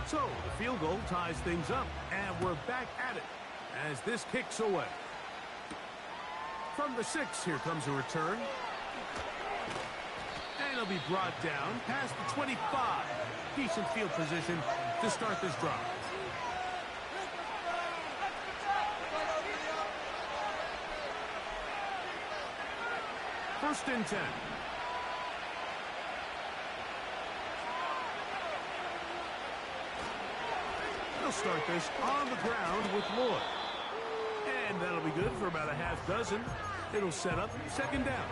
So the field goal ties things up, and we're back at it as this kicks away. From the 6, here comes a return. And it'll be brought down past the 25. Decent field position to start this drive. First and 10. They'll start this on the ground with Lloyd. And that'll be good for about a half dozen. It'll set up second down.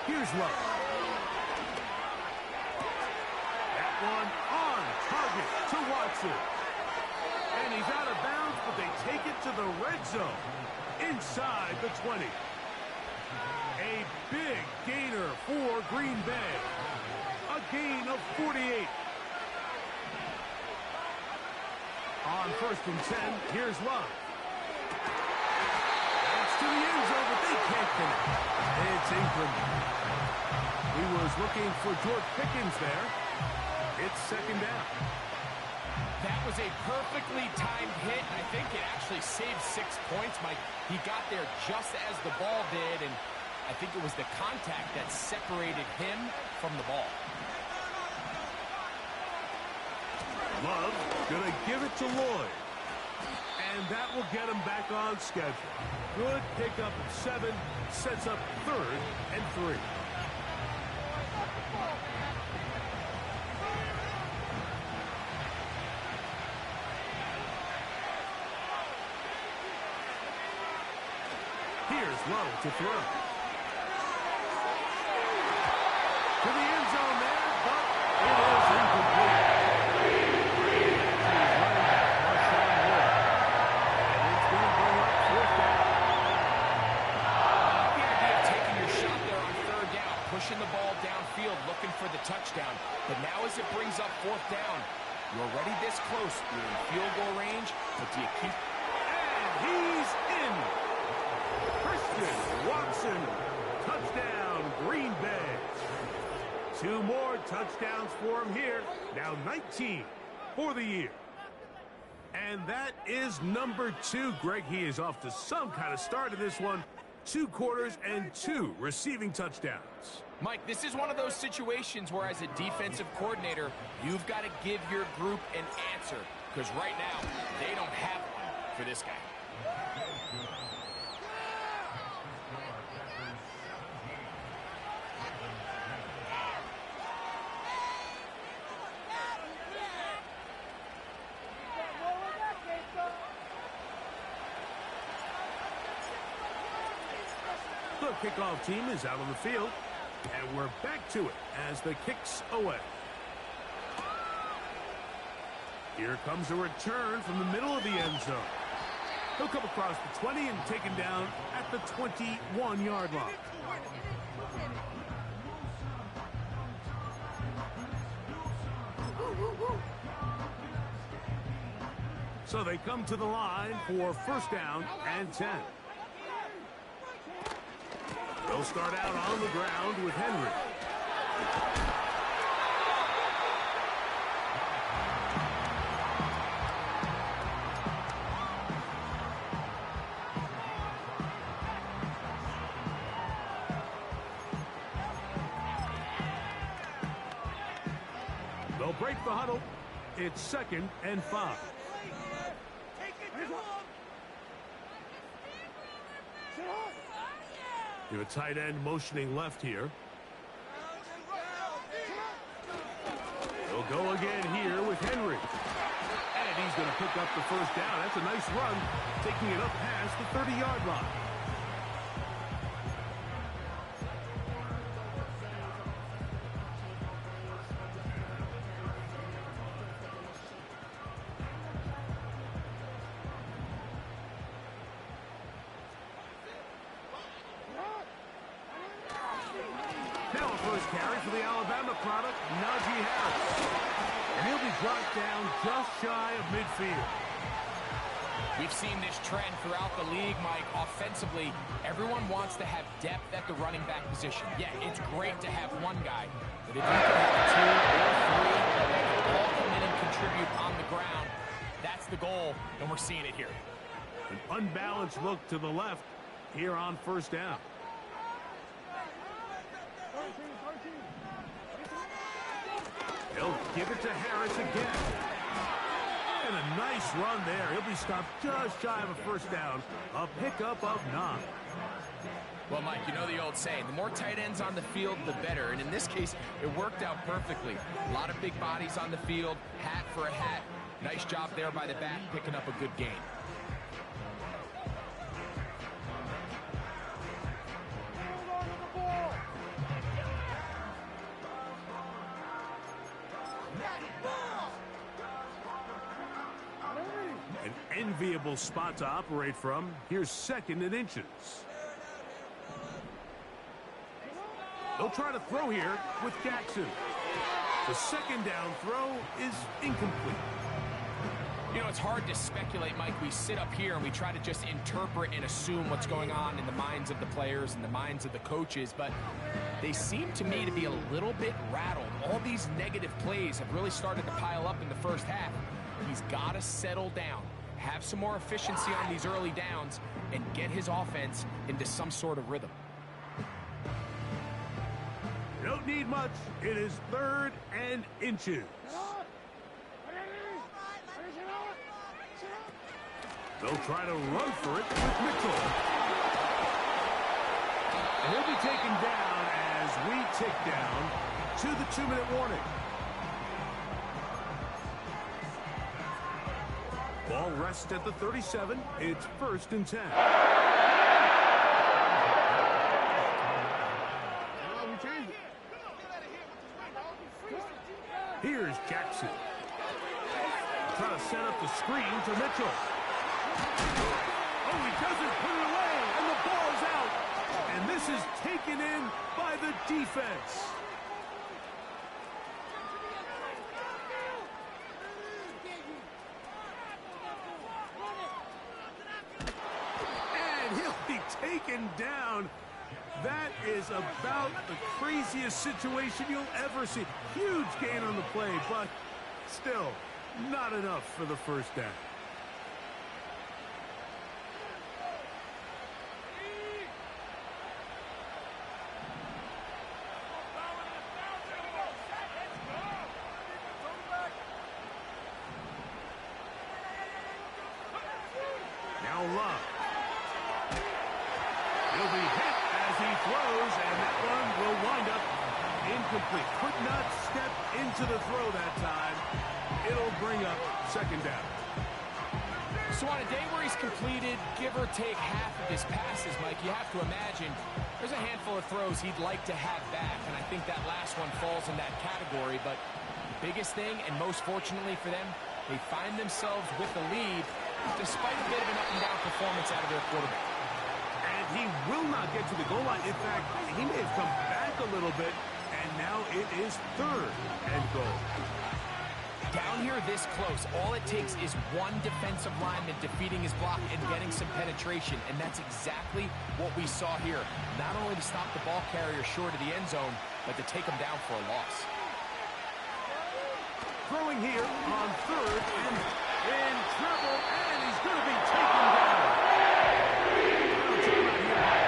Here's Love. That one on target to Watson. And he's out of bounds, but they take it to the red zone inside the 20. A big gainer for Green Bay. A gain of 48. On first and 10, here's Love. That's to the end zone, but they can't connect. It's incomplete. He was looking for George Pickens there. It's second down. That was a perfectly timed hit. I think it actually saved 6 points, Mike. He got there just as the ball did, and I think it was the contact that separated him from the ball. Love gonna give it to Lloyd. And that will get him back on schedule. Good pickup of 7, sets up 3rd and 3. Here's Lowe to throw. To the end zone there, but it is incomplete. Pushing the ball downfield, looking for the touchdown. But now as it brings up 4th down, you're already this close. You're in field goal range, but do you keep... And he's in! Christian Watson, touchdown, Green Bay. 2 more touchdowns for him here. Now 19 for the year. And that is number 2. Greg, he is off to some kind of start in this one. 2 quarters and 2 receiving touchdowns. Mike, this is one of those situations where as a defensive coordinator, you've got to give your group an answer. Because right now, they don't have one for this guy. The kickoff team is out on the field, and we're back to it as the kick's away. Here comes a return from the middle of the end zone. He'll come across the 20 and taken down at the 21-yard line. So they come to the line for first down and 10. They'll start out on the ground with Henry. They'll break the huddle. It's 2nd and 5. You have a tight end motioning left here. They'll go again here with Henry. And he's going to pick up the first down. That's a nice run, taking it up past the 30-yard line. Carry for the Alabama product, Najee Harris. And he'll be brought down just shy of midfield. We've seen this trend throughout the league, Mike. Offensively, everyone wants to have depth at the running back position. Yeah, it's great to have one guy, but if you can have two or three that can all come in and contribute on the ground, that's the goal, and we're seeing it here. An unbalanced look to the left here on first down. He'll give it to Harris again. And a nice run there. He'll be stopped just shy of a first down. A pickup of 9. Well, Mike, you know the old saying, the more tight ends on the field, the better. And in this case, it worked out perfectly. A lot of big bodies on the field, hat for a hat. Nice job there by the back, picking up a good gain. An enviable spot to operate from. Here's 2nd and inches. They'll try to throw here with Jackson. The 2nd down throw is incomplete. You know, it's hard to speculate, Mike. We sit up here and we try to just interpret and assume what's going on in the minds of the players and the minds of the coaches, but they seem to me to be a little bit rattled. All these negative plays have really started to pile up in the first half. He's got to settle down, have some more efficiency on these early downs, and get his offense into some sort of rhythm. You don't need much. It is 3rd and inches. They'll try to run for it with Mitchell. And he'll be taken down as we tick down to the 2-minute warning. Ball rests at the 37. It's 1st and 10. Here's Jackson. Try to set up the screen to Mitchell. Oh, he doesn't put it away, and the ball's out. And this is taken in by the defense. And he'll be taken down. That is about the craziest situation you'll ever see. Huge gain on the play, but still not enough for the first down. Now Love. He'll be hit as he throws, and that one will wind up incomplete. Could not step into the throw that time. It'll bring up 2nd down. So on a day where he's completed, give or take half of his passes, Mike, you have to imagine there's a handful of throws he'd like to have back, and I think that last one falls in that category. But the biggest thing, and most fortunately for them, they find themselves with the lead despite a bit of an up-and-down performance out of their quarterback. And he will not get to the goal line. In fact, he may have come back a little bit, and now it is 3rd and goal. Down here this close, all it takes is one defensive lineman defeating his block and getting some penetration, and that's exactly what we saw here. Not only to stop the ball carrier short of the end zone, but to take him down for a loss. Throwing here on 3rd and in trouble, and he's going to be taken down.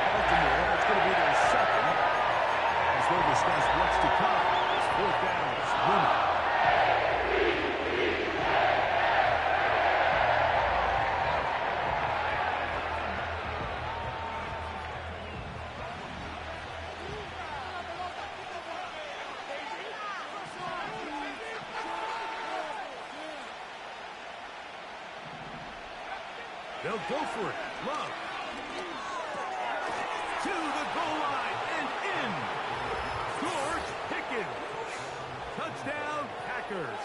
Baltimore, it's going to be their 2nd. As we'll discuss what's to come. It's 4th down. It's winning. They'll go for it. Love. To the goal line and in. George Pickens. Touchdown, Packers.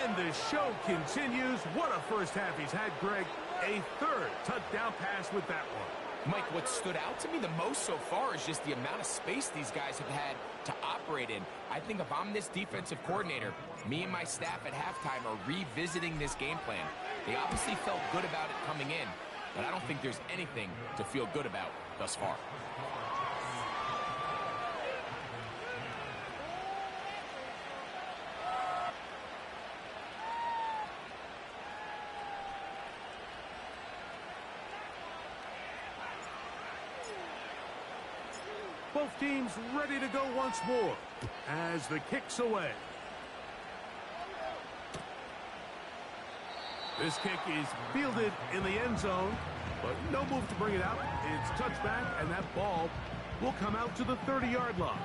And the show continues. What a first half he's had, Greg. A 3rd touchdown pass with that one. Mike, what stood out to me the most so far is just the amount of space these guys have had to operate in. I think if I'm this defensive coordinator, me and my staff at halftime are revisiting this game plan. They obviously felt good about it coming in, but I don't think there's anything to feel good about thus far. Both teams ready to go once more as the kick's away. This kick is fielded in the end zone, but no move to bring it out. It's touchback, and that ball will come out to the 30-yard line.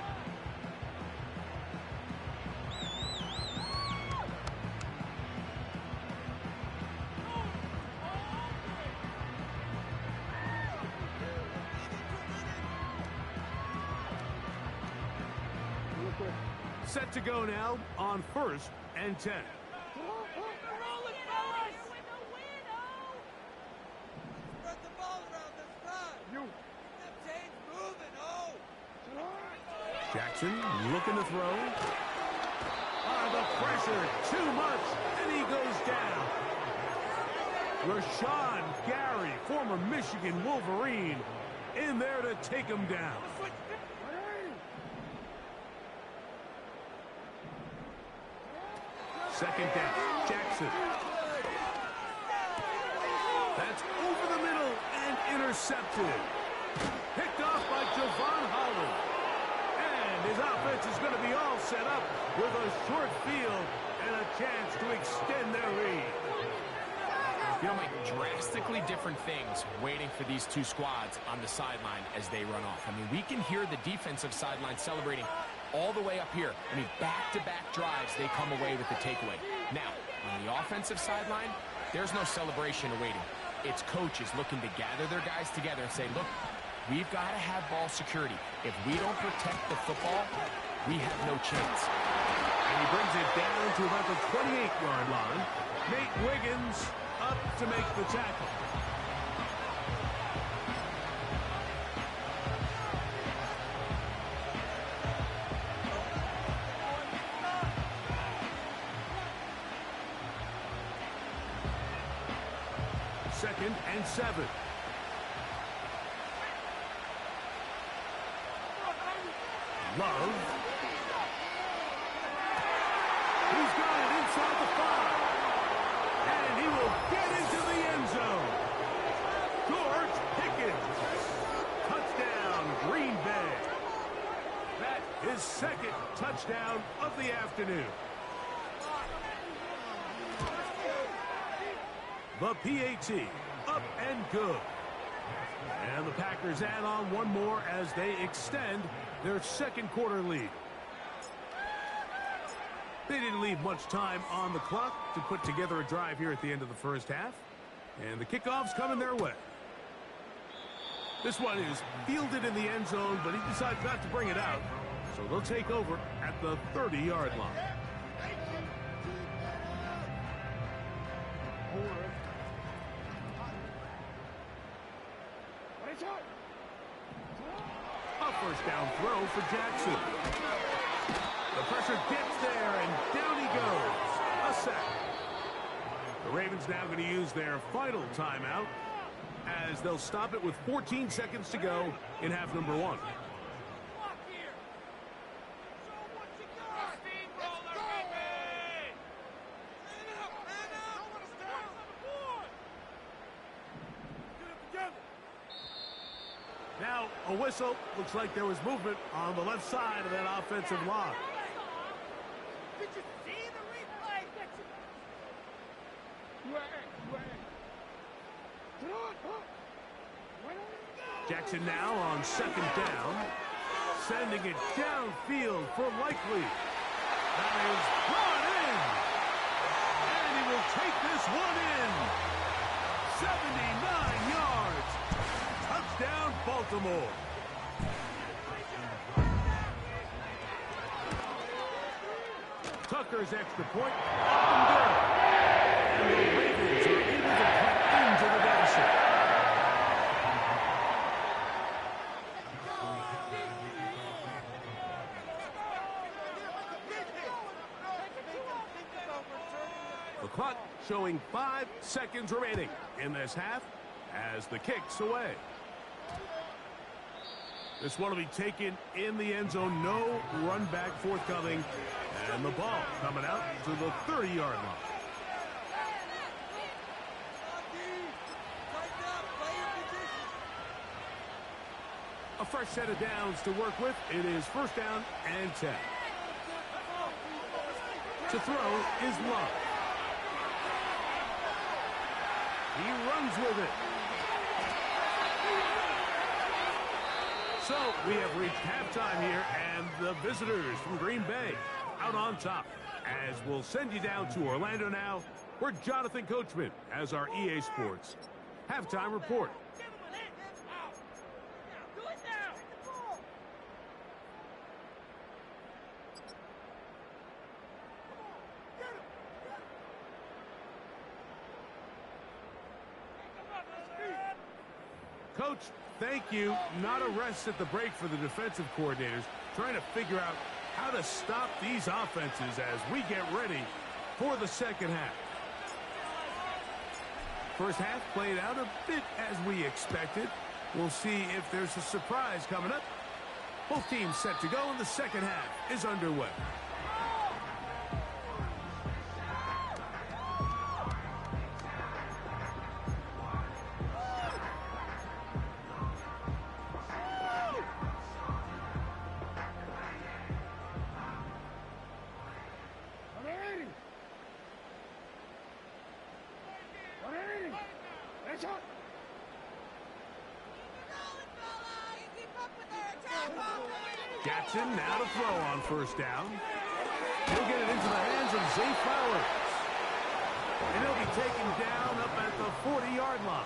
Set to go now on 1st and 10. Jackson looking to throw. The pressure, too much, and he goes down. Rashawn Gary, former Michigan Wolverine, in there to take him down. Second down, Jackson. That's over the middle and intercepted. Picked off by Javon Holland. And his offense is going to be all set up with a short field and a chance to extend their lead. You know, Mike, drastically different things waiting for these two squads on the sideline as they run off. I mean, we can hear the defensive sideline celebrating all the way up here. I mean, back-to-back drives, they come away with the takeaway. Now, on the offensive sideline, there's no celebration awaiting. It's coaches looking to gather their guys together and say, look, we've got to have ball security. If we don't protect the football, we have no chance. And he brings it down to about the 28-yard line. Nate Wiggins up to make the tackle. Second and 7. Love. He's got it inside the 5. And he will get into the end zone. George Pickens. Touchdown, Green Bay. That is second touchdown of the afternoon. The PAT, up and good. And the Packers add on one more as they extend their second quarter lead. They didn't leave much time on the clock to put together a drive here at the end of the first half. And the kickoff's coming their way. This one is fielded in the end zone, but he decides not to bring it out. So they'll take over at the 30-yard line. A first down throw for Jackson. The pressure gets there, and down he goes. A sack. The Ravens now going to use their final timeout as they'll stop it with 14 seconds to go in half number 1. Now, a whistle. Looks like there was movement on the left side of that offensive line. Did you see the replay? Jackson now on second down. Sending it downfield for Likely. That is brought in. And he will take this one in. 79 yards. Touchdown, Baltimore. Tucker's extra point up and good. And the Ravens are able to cut into the deficit. The clock showing 5 seconds remaining in this half as the kick's away. This one will be taken in the end zone. No run back forthcoming. And the ball coming out to the 30-yard line. A fresh set of downs to work with. It is first down and 10. To throw is Love. He runs with it. So we have reached halftime here, and the visitors from Green Bay out on top. As we'll send you down to Orlando now, where Jonathan Coachman has our EA Sports halftime report. Coach, thank you. Not a rest at the break for the defensive coordinators, trying to figure out how to stop these offenses as we get ready for the second half. First half played out a bit as we expected. We'll see if there's a surprise coming up. Both teams set to go, and the second half is underway. Jackson now to throw on first down. He'll get it into the hands of Zay Flowers. And he'll be taken down up at the 40-yard line.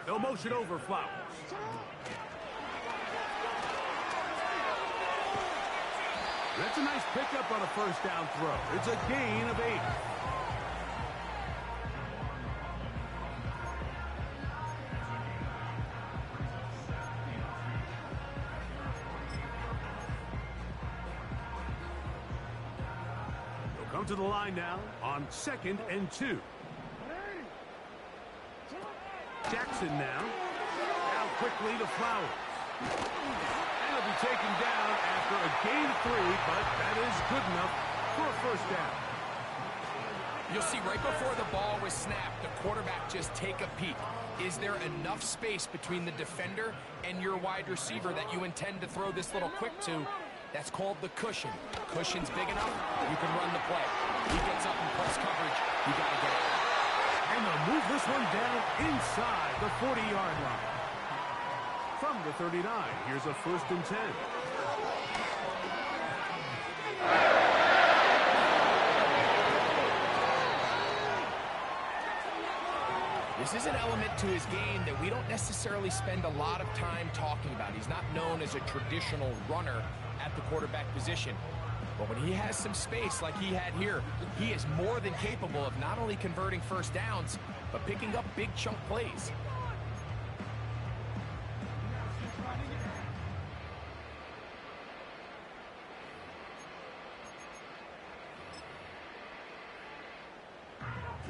No motion over Flowers. That's a nice pickup on a first down throw. It's a gain of 8. They'll come to the line now on 2nd and 2. Jackson now. Now quickly to Flowers. And he'll be taken down after a gain of 3, but that is good enough for a first down. You'll see right before the ball was snapped, the quarterback just take a peek. Is there enough space between the defender and your wide receiver that you intend to throw this little quick to? That's called the cushion. Cushion's big enough, you can run the play. He gets up in press coverage, you got to get out. And they'll move this one down inside the 40-yard line. From the 39, here's a 1st and 10. This is an element to his game that we don't necessarily spend a lot of time talking about. He's not known as a traditional runner at the quarterback position. But when he has some space like he had here, he is more than capable of not only converting first downs, but picking up big chunk plays.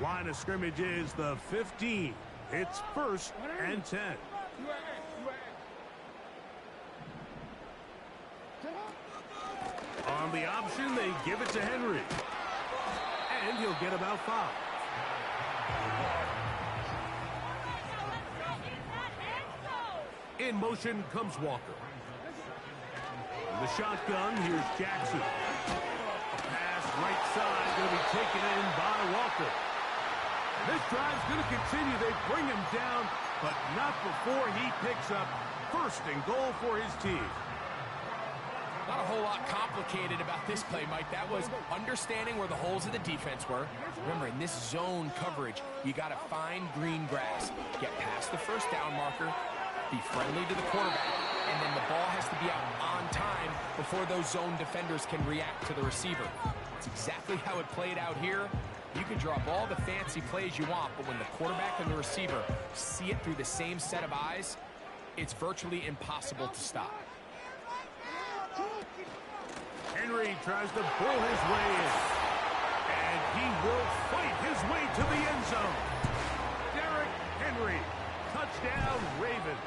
Line of scrimmage is the 15. It's 1st and 10. On the option, they give it to Henry. And he'll get about 5. In motion comes Walker. In the shotgun, here's Jackson. Pass right side, going to be taken in by Walker. This drive's going to continue. They bring him down, but not before he picks up 1st and goal for his team. Not a whole lot complicated about this play, Mike. That was understanding where the holes of the defense were. Remember, in this zone coverage, you got to find green grass, get past the first down marker, be friendly to the quarterback, and then the ball has to be out on time before those zone defenders can react to the receiver. It's exactly how it played out here. You can draw up all the fancy plays you want, but when the quarterback and the receiver see it through the same set of eyes, it's virtually impossible to stop. Henry tries to pull his way in. And he will fight his way to the end zone. Derrick Henry. Touchdown, Ravens.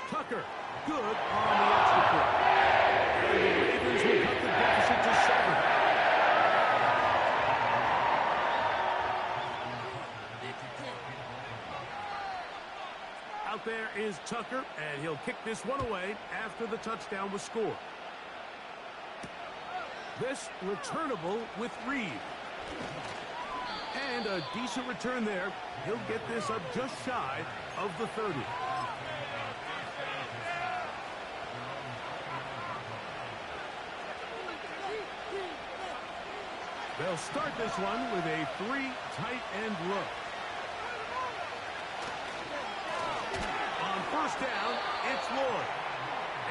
Tucker, good on the extra point. And the Ravens will cut the deficit to 7. Out there is Tucker, and he'll kick this one away after the touchdown was scored. This returnable with Reed. And a decent return there. He'll get this up just shy of the 30. They'll start this one with a 3 tight end look. On first down, it's Lloyd.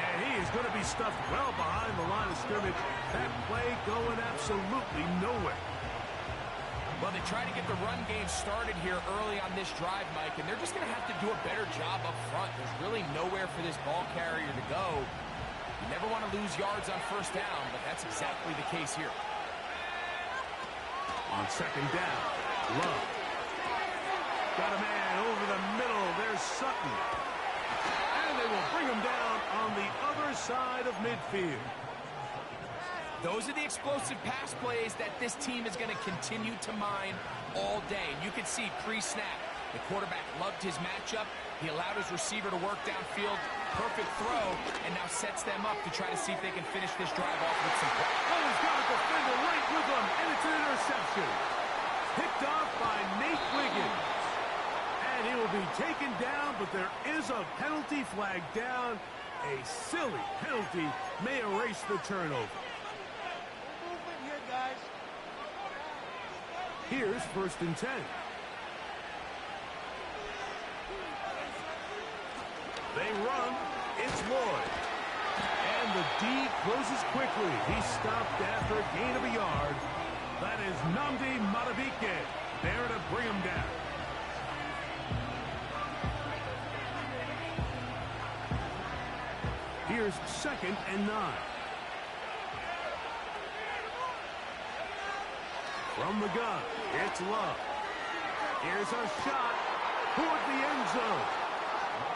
And he is going to be stuffed well behind the line of scrimmage. That play going absolutely nowhere. Well, they try to get the run game started here early on this drive, Mike, and they're just going to have to do a better job up front. There's really nowhere for this ball carrier to go. You never want to lose yards on first down, but that's exactly the case here. On second down, Love. Got a man over the middle. There's Sutton. And they will bring him down on the other side of midfield. Those are the explosive pass plays that this team is going to continue to mine all day. And you can see pre-snap, the quarterback loved his matchup. He allowed his receiver to work downfield. Perfect throw, and now sets them up to try to see if they can finish this drive off with some points. Oh, he's got a defender right with him, and it's an interception. Picked off by Nate Wiggins. And he will be taken down, but there is a penalty flag down. A silly penalty may erase the turnover. Here's 1st and 10. They run. It's Lloyd. And the D closes quickly. He's stopped after a gain of a yard. That is Nnamdi Madubuike there to bring him down. Here's 2nd and 9. From the gun, it's Love. Here's a shot toward the end zone.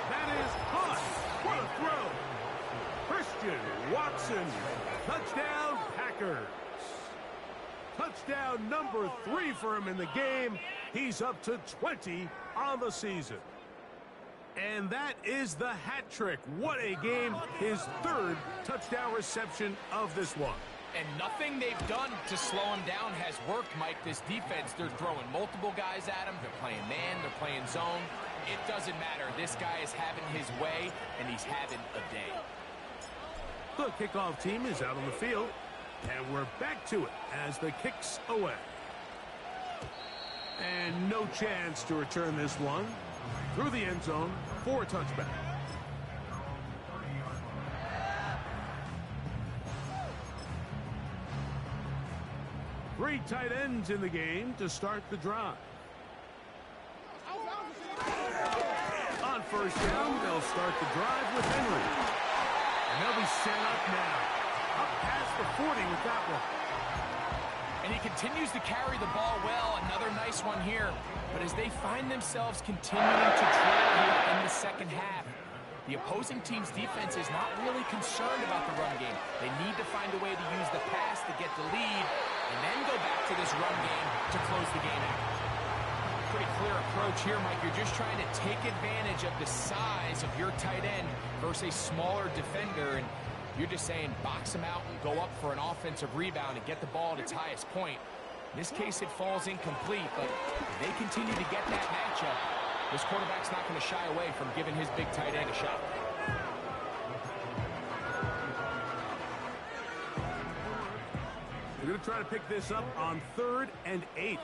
That is hot. What a throw. Christian Watson. Touchdown, Packers. Touchdown number 3 for him in the game. He's up to 20 on the season. And that is the hat trick. What a game. His 3rd touchdown reception of this one. And nothing they've done to slow him down has worked, Mike. This defense, they're throwing multiple guys at him. They're playing man, they're playing zone. It doesn't matter. This guy is having his way, and he's having a day. The kickoff team is out on the field, and we're back to it as the kick's away. And no chance to return this one through the end zone for a touchback. Three tight ends in the game to start the drive. On first down, they'll start the drive with Henry. And they'll be set up now. Up past the 40 with that one. And he continues to carry the ball well. Another nice one here. But as they find themselves continuing to trail here in the second half, the opposing team's defense is not really concerned about the run game. They need to find a way to use the pass to get the lead and then go back to this run game to close the game out. Pretty clear approach here, Mike. You're just trying to take advantage of the size of your tight end versus a smaller defender, and you're just saying box him out and go up for an offensive rebound and get the ball at its highest point. In this case, it falls incomplete, but if they continue to get that matchup, this quarterback's not going to shy away from giving his big tight end a shot. They're going to try to pick this up on 3rd and 8.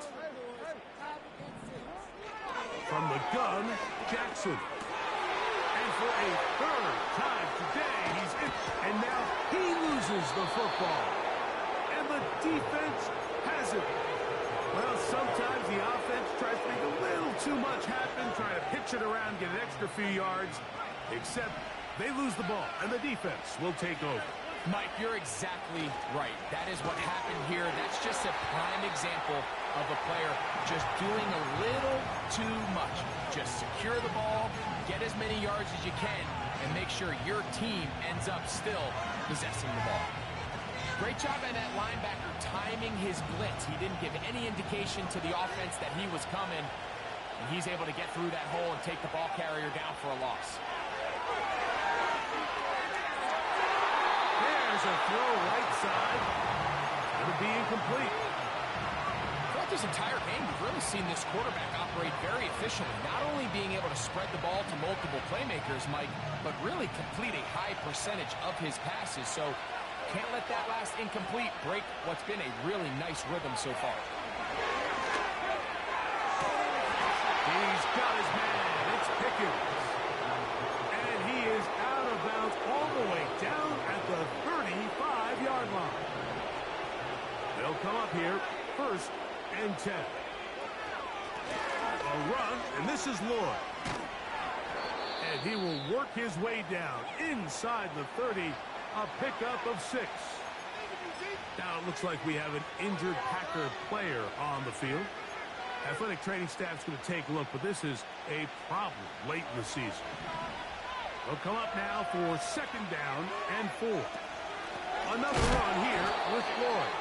From the gun, Jackson. And for a 3rd time today, he's in. And now he loses the football. And the defense has it. Well, sometimes the offense tries to make a little too much happen, trying to pitch it around, get an extra few yards. Except they lose the ball, and the defense will take over. Mike, you're exactly right. That is what happened here. That's just a prime example of a player just doing a little too much. Just secure the ball, get as many yards as you can, and make sure your team ends up still possessing the ball. Great job by that linebacker timing his blitz. He didn't give any indication to the offense that he was coming, and he's able to get through that hole and take the ball carrier down for a loss. There's a throw right side. It'll be incomplete. Throughout this entire game, we've really seen this quarterback operate very efficiently, not only being able to spread the ball to multiple playmakers, Mike, but really complete a high percentage of his passes. So can't let that last incomplete break what's been a really nice rhythm so far. He's got his man. It's Pickens. And he is out of bounds all the way down at the 35-yard line. They'll come up here, 1st and 10. A run, and this is Lloyd. And he will work his way down inside the 30, a pickup of 6. Now it looks like we have an injured Packer player on the field. Athletic training staff's going to take a look, but this is a problem late in the season. They'll come up now for 2nd down and 4. Another run here with Lloyd.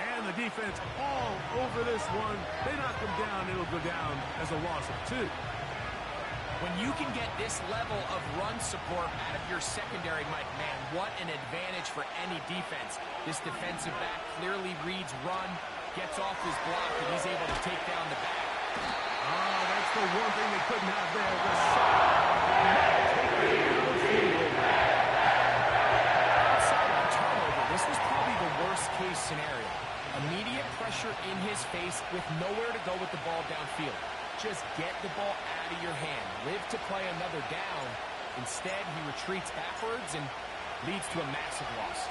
And the defense all over this one. They knock him down. It'll go down as a loss of 2. When you can get this level of run support out of your secondary, Mike, man, what an advantage for any defense. This defensive back clearly reads run, gets off his block, and he's able to take down the back. Oh, that's the one thing they couldn't have there. The Outside of the turnover, this was probably the worst-case scenario. Immediate pressure in his face with nowhere to go with the ball downfield. Just get the ball out of your hand. Live to play another down. Instead, he retreats backwards and leads to a massive loss.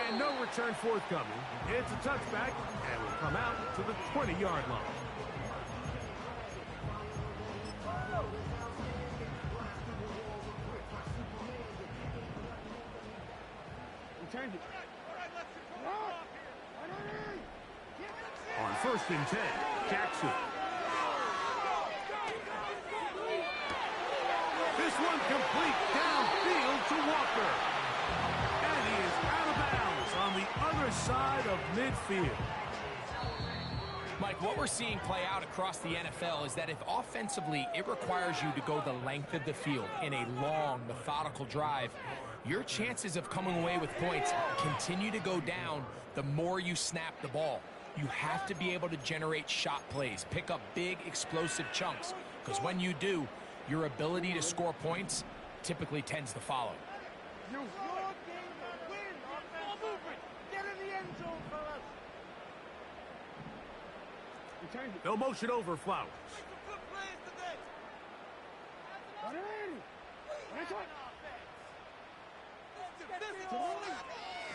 And no return forthcoming. It's a touchback, and will come out to the 20-yard line. Returned it. On 1st and 10, Jackson. This one complete downfield to Walker. And he is out of bounds on the other side of midfield. Mike, what we're seeing play out across the NFL is that if offensively it requires you to go the length of the field in a long, methodical drive, your chances of coming away with points continue to go down the more you snap the ball. You have to be able to generate shot plays, pick up big, explosive chunks, because when you do, your ability to score points typically tends to follow. Your game to win. More movement. Get in the end zone for us. Returned it. They'll motion over Flowers. Good plays today.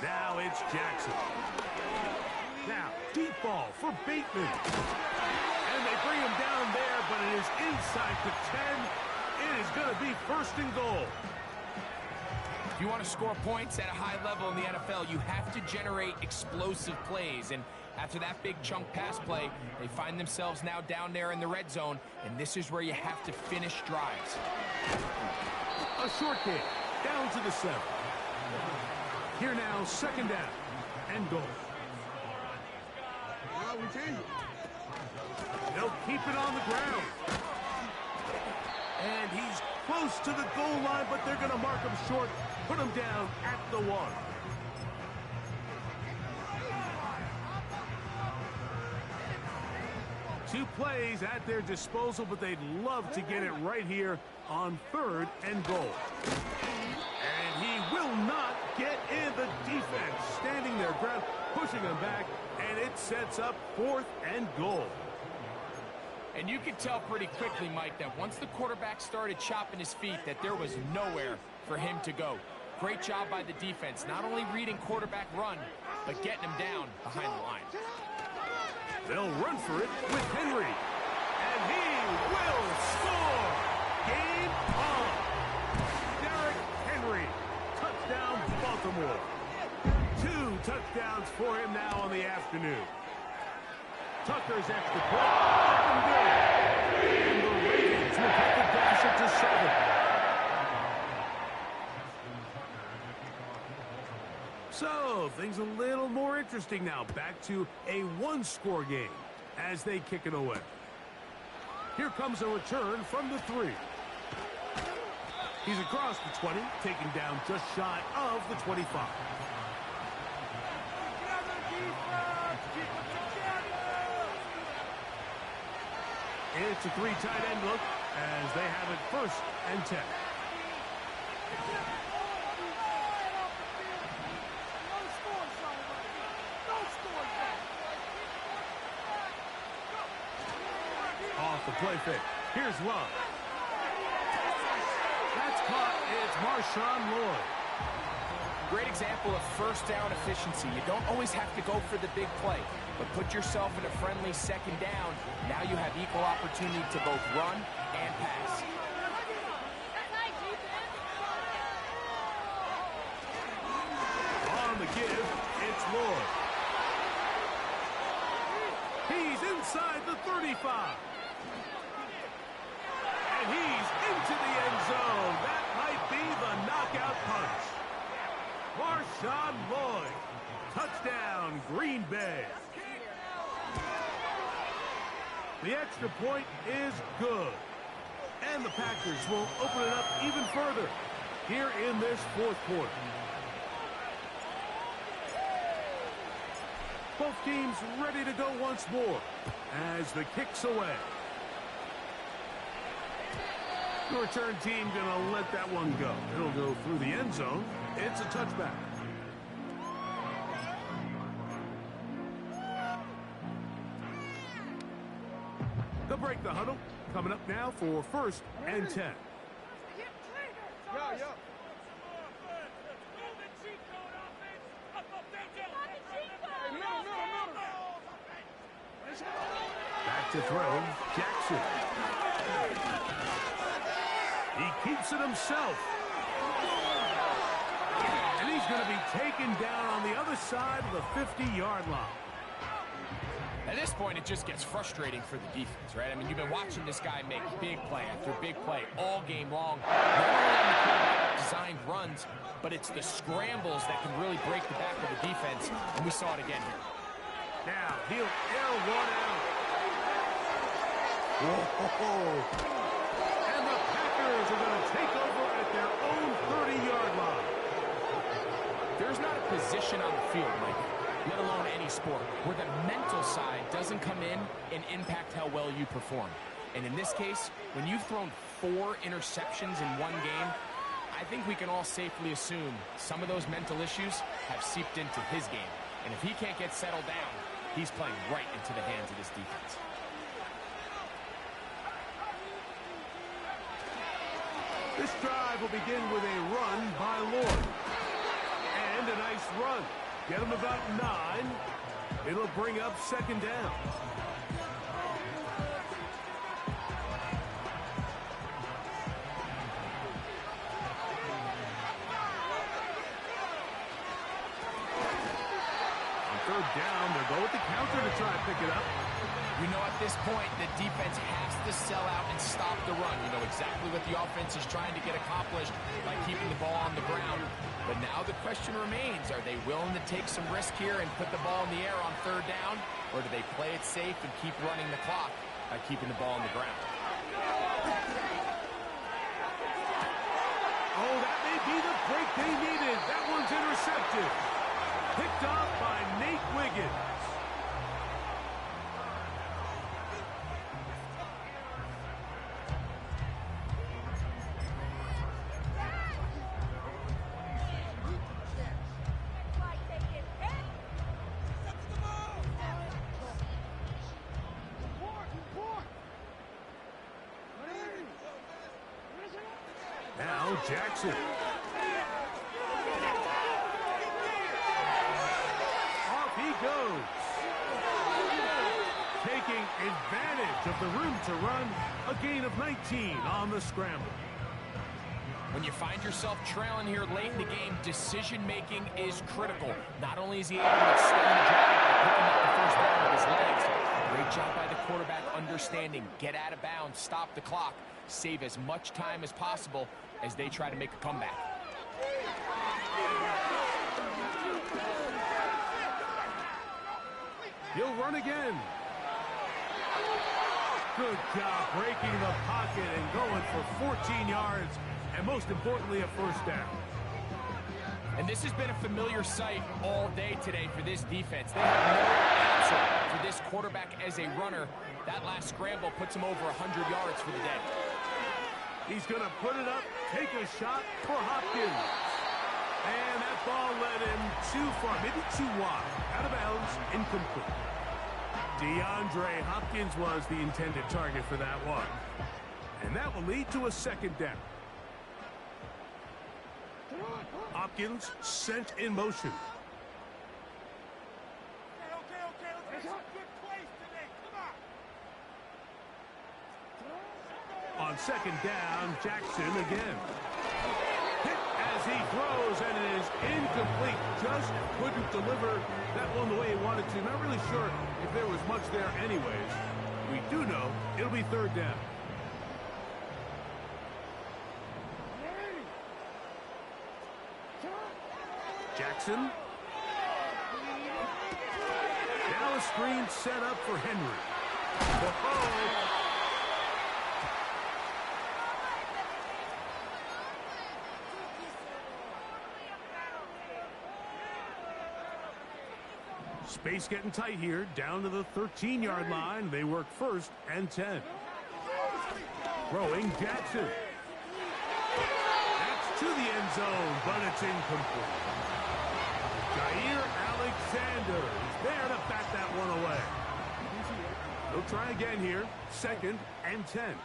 Now it's Jackson. Now, deep ball for Bateman. And they bring him down there, but it is inside the 10. It is going to be 1st and goal. If you want to score points at a high level in the NFL, you have to generate explosive plays. And after that big chunk pass play, they find themselves now down there in the red zone, and this is where you have to finish drives. A short kick down to the 7. Here now, 2nd down and goal. They'll keep it on the ground. And he's close to the goal line, but they're going to mark him short, put him down at the 1. Two plays at their disposal, but they'd love to get it right here on 3rd and goal. And he will not get in. The defense standing their ground, pushing him back, and it sets up 4th and goal. And you could tell pretty quickly, Mike, that once the quarterback started chopping his feet, that there was nowhere for him to go. Great job by the defense, not only reading quarterback run, but getting him down behind the line. They'll run for it with Henry. And he will score. Game on. Derrick Henry. Touchdown, Baltimore. 2 touchdowns for him now on the afternoon. Tucker's extra point. Up and good. And the Ravens will cut the deficit to 7. So, things a little more interesting now. Back to a one-score game as they kick it away. Here comes a return from the 3. He's across the 20, taken down just shy of the 25. It's a 3 tight end look as they have it 1st and 10. Off the play fake. Here's Love. That's caught. It's Marshawn Lloyd. Great example of first down efficiency. You don't always have to go for the big play, but put yourself in a friendly second down. Now you have equal opportunity to both run and pass. On the give, it's Lloyd. He's inside the 35. And he's into the end zone. That might be the knockout punch. Marshawn Lloyd. Touchdown, Green Bay. The extra point is good. And the Packers will open it up even further here in this 4th quarter. Both teams ready to go once more as the kick's away. The return team gonna let that one go. It'll go through the end zone. It's a touchback. They'll break the huddle. Coming up now for 1st and 10. Back to throw, Jackson. He keeps it himself. And he's going to be taken down on the other side of the 50-yard line. At this point, it just gets frustrating for the defense, right? I mean, you've been watching this guy make big play after big play all game long. Not only on the quarterback designed runs, but it's the scrambles that can really break the back of the defense, and we saw it again here. Now, he'll air one out. Whoa. And the Packers are going to take over at their own 30-yard line. There's not a position on the field, Mike, let alone any sport, where the mental side doesn't come in and impact how well you perform. And in this case, when you've thrown 4 interceptions in one game, I think we can all safely assume some of those mental issues have seeped into his game. And if he can't get settled down, he's playing right into the hands of this defense. This drive will begin with a run by Lloyd. And a nice run. Get him about 9. It'll bring up 2nd down. On 3rd down, they'll go with the counter to try and pick it up. You know, at this point, the defense has to sell out and stop the run. You know exactly what the offense is trying to get accomplished by keeping the ball on the ground. But now the question remains, are they willing to take some risk here and put the ball in the air on 3rd down? Or do they play it safe and keep running the clock by keeping the ball on the ground? Oh, that may be the break they needed. That one's intercepted. Picked off by Nate Wiggins. Now Jackson. Off he goes. Taking advantage of the room to run. A gain of 19 on the scramble. When you find yourself trailing here late in the game, decision-making is critical. Not only is he able to extend the drive by picking up the first down with his legs, great job by the quarterback understanding, get out of bounds, stop the clock, save as much time as possible as they try to make a comeback. He'll run again. Good job breaking the pocket and going for 14 yards, and most importantly, a first down. And this has been a familiar sight all day today for this defense. They have no answer for this quarterback as a runner. That last scramble puts him over 100 yards for the day. He's going to put it up, take a shot for Hopkins. And that ball led him too far, maybe too wide. Out of bounds, incomplete. DeAndre Hopkins was the intended target for that one. And that will lead to a second down. Hopkins sent in motion. Okay. Let's make some good plays today. Come on. On second down, Jackson again. Hit as he throws, and it is incomplete. Just couldn't deliver that one the way he wanted to. Not really sure if there was much there anyways. We do know it'll be third down. Jackson. Now a screen set up for Henry. Oh. Space getting tight here, down to the 13-yard line. They work first and 10. Throwing Jackson. That's to the end zone, but it's incomplete. Jair Alexander is there to bat that one away. They'll try again here, second and 10.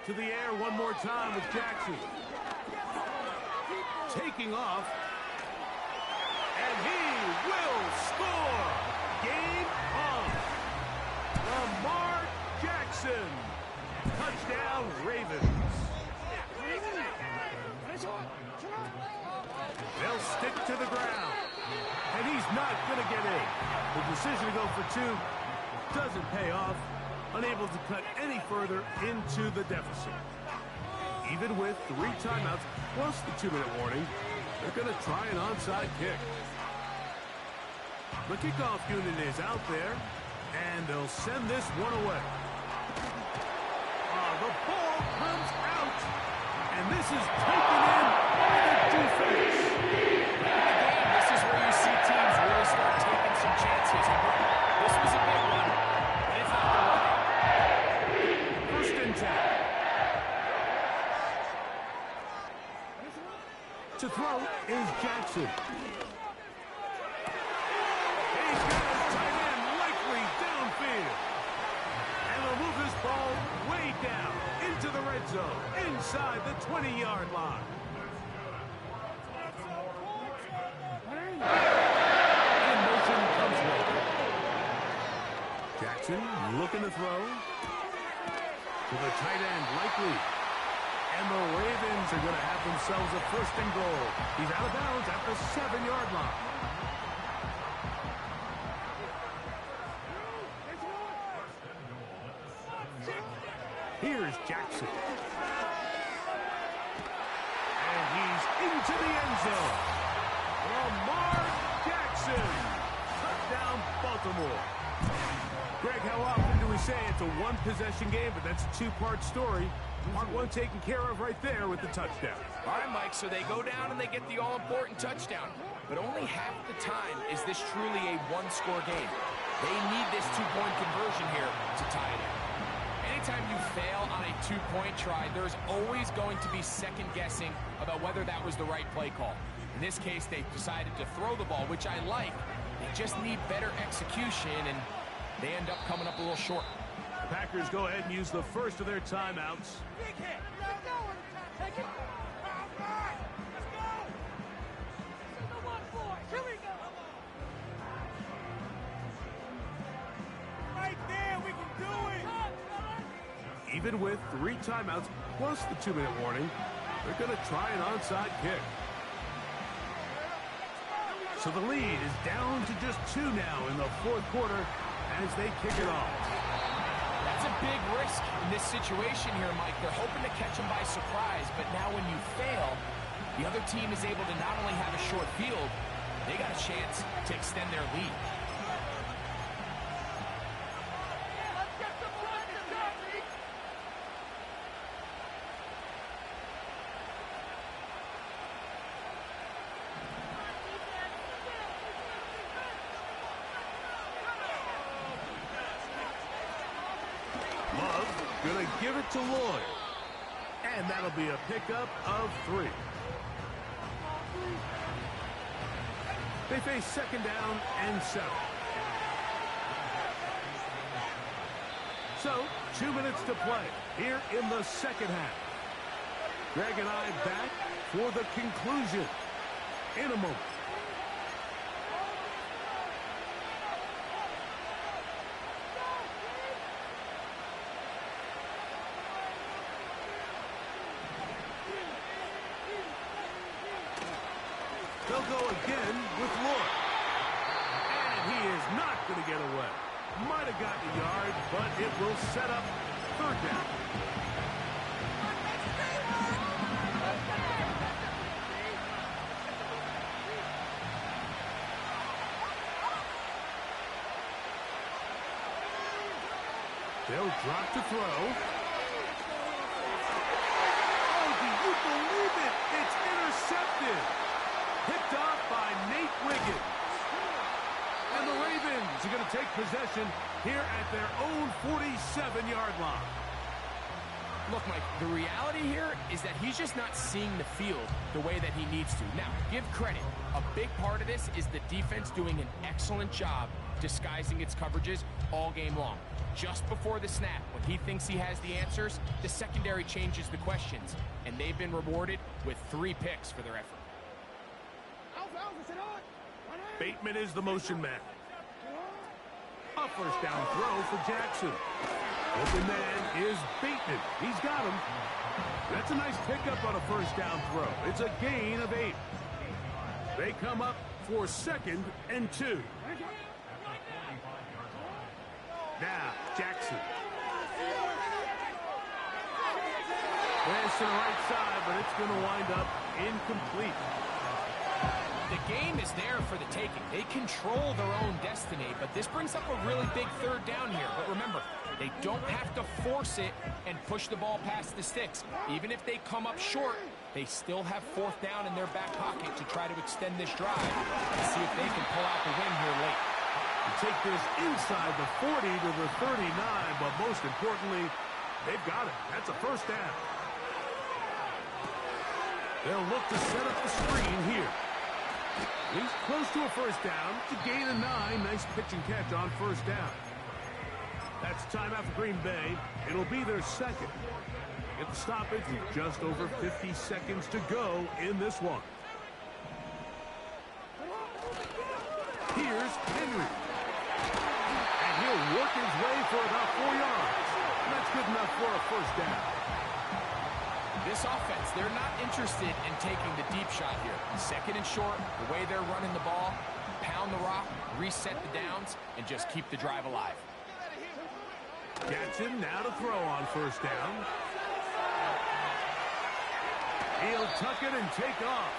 To the air one more time with Jackson. Taking off. And he will score. Game on. Lamar Jackson. Touchdown, Ravens. They'll stick to the ground. And he's not going to get in. The decision to go for two doesn't pay off. Unable to cut any further into the deficit. Even with 3 timeouts plus the 2-minute warning, they're going to try an onside kick. The kickoff unit is out there, and they'll send this one away. The ball comes out, and this is taken in by the defense. This is where you see teams really start taking some chances. This was a big one, but it's not the one. First and 10. To throw is Jackson. He's got his tight end likely downfield. And they'll move this ball way down into the red zone, inside the 20-yard line. And motion comes later. Jackson looking to throw. To the tight end, likely. And the Ravens are going to have themselves a first and goal. He's out of bounds at the 7-yard line. Here's Jackson. And he's into the end zone. Lamar Jackson. Touchdown, Baltimore. Greg, how often do we say it's a one-possession game, but that's a two-part story? Part one taken care of right there with the touchdown. All right, Mike, so they go down and they get the all-important touchdown. But only half the time is this truly a one-score game. They need this two-point conversion here to tie it in. Anytime you fail on a two-point try, there's always going to be second-guessing about whether that was the right play call. In this case, they decided to throw the ball, which I like. They just need better execution, and they end up coming up a little short. Packers go ahead and use the first of their timeouts. Big hit. Let's go. Take it. All right. Let's go. This is the one, boys. Here we go. Right there. We can do it. Even with 3 timeouts plus the 2-minute warning, they're going to try an onside kick. So the lead is down to just 2 now in the 4th quarter as they kick it off. That's a big risk in this situation here, Mike. They're hoping to catch them by surprise, but now when you fail, the other team is able to not only have a short field, they got a chance to extend their lead. Gonna give it to Lloyd. And that'll be a pickup of 3. They face 2nd down and 7. So, 2 minutes to play here in the 2nd half. Greg and I back for the conclusion in a moment. They'll go again with Lloyd. And he is not going to get away. Might have gotten a yard, but it will set up 3rd down. They'll drop to throw. Oh, do you believe it? It's intercepted. Picked off by Nate Wiggins. And the Ravens are going to take possession here at their own 47-yard line. Look, Mike, the reality here is that he's just not seeing the field the way that he needs to. Now, give credit. A big part of this is the defense doing an excellent job disguising its coverages all game long. Just before the snap, when he thinks he has the answers, the secondary changes the questions, and they've been rewarded with 3 picks for their effort. Bateman is the motion man. A 1st down throw for Jackson. Open man is Bateman. He's got him. That's a nice pickup on a 1st down throw. It's a gain of 8. They come up for 2nd and 2. Now, Jackson. Pass to the right side, but it's going to wind up incomplete. The game is there for the taking. They control their own destiny, but this brings up a really big 3rd down here. But remember, they don't have to force it and push the ball past the sticks. Even if they come up short, they still have 4th down in their back pocket to try to extend this drive and see if they can pull out the win here late. To take this inside the 40 to the 39, but most importantly, they've got it. That's a 1st down. They'll look to set up the screen here. He's close to a 1st down. It's a gain of 9. Nice pitch and catch on 1st down. That's timeout for Green Bay. It'll be their 2nd. Get the stoppage with just over 50 seconds to go in this one. Here's Henry. And he'll work his way for about 4 yards. And that's good enough for a 1st down. This offense, they're not interested in taking the deep shot here. 2nd and short, the way they're running the ball, pound the rock, reset the downs, and just keep the drive alive. Jackson now to throw on 1st down. He'll tuck it and take off.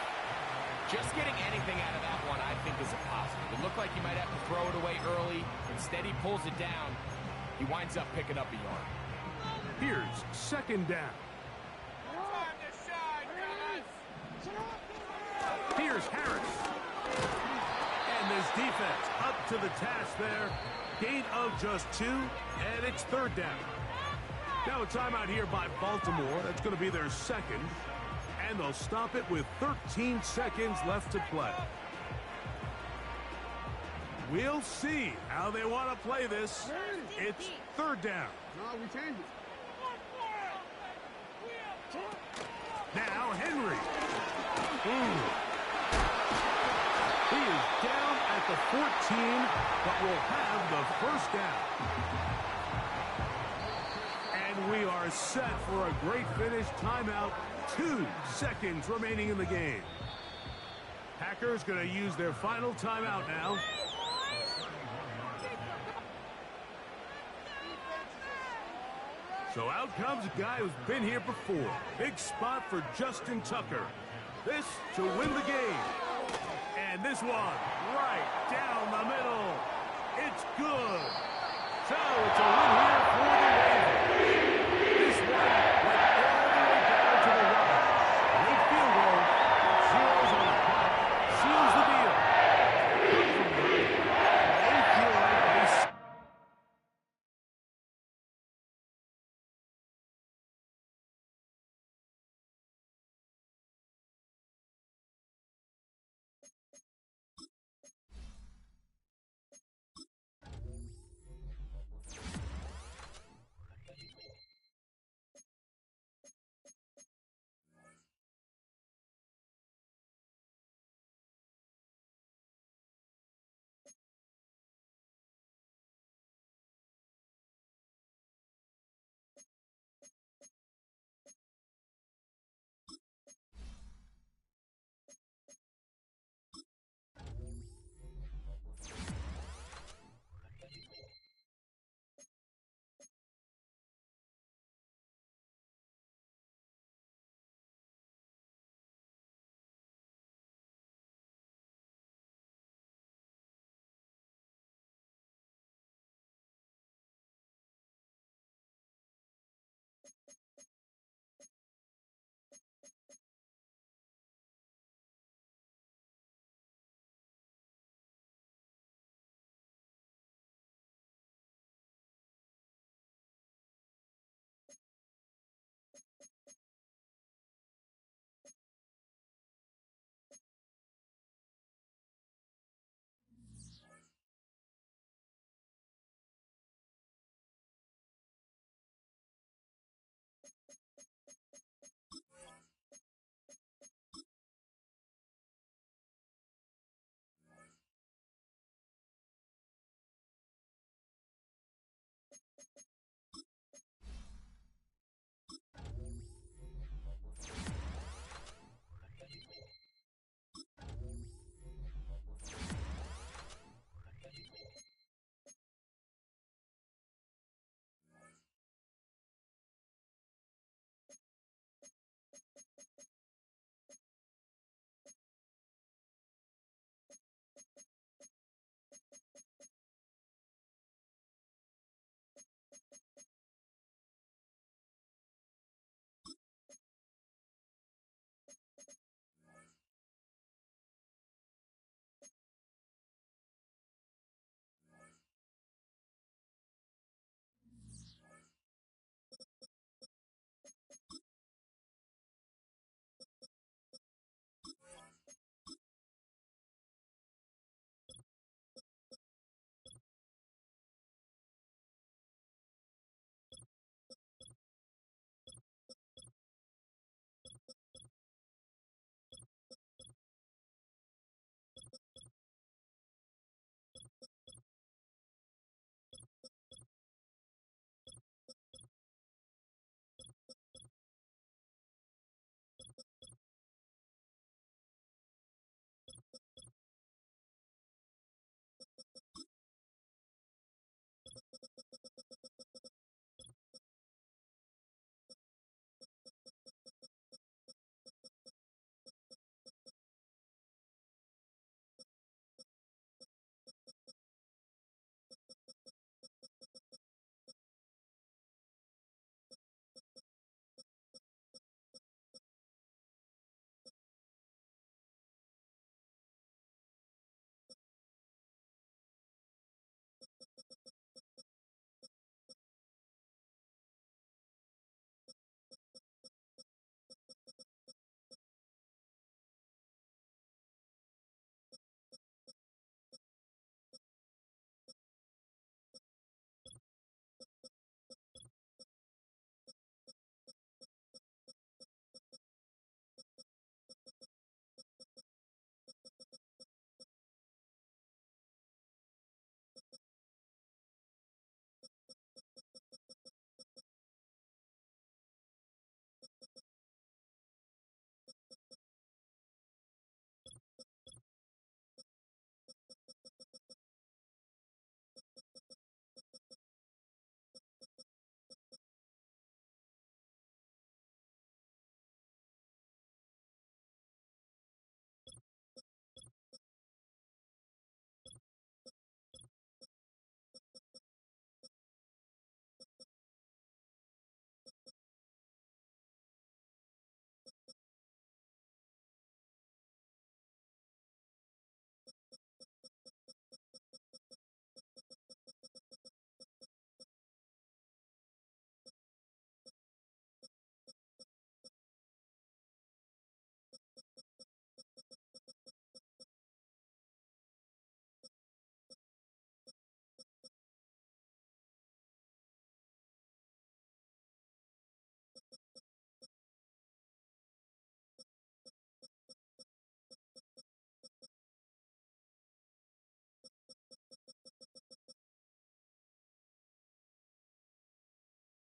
Just getting anything out of that one, I think, is a positive. It looked like he might have to throw it away early. Instead, he pulls it down. He winds up picking up a yard. Here's 2nd down. Here's Harris. And this defense up to the task there. Gain of just 2, and it's 3rd down. Now a timeout here by Baltimore. That's going to be their 2nd. And they'll stop it with 13 seconds left to play. We'll see how they want to play this. It's third down. No, we change it. Now Henry. He is down at the 14, but will have the first down. And we are set for a great finish. Timeout. 2 seconds remaining in the game. Packers going to use their final timeout now. So out comes a guy who's been here before. Big spot for Justin Tucker. This to win the game. And this one right down the middle. It's good. So it's a win here for the Ravens.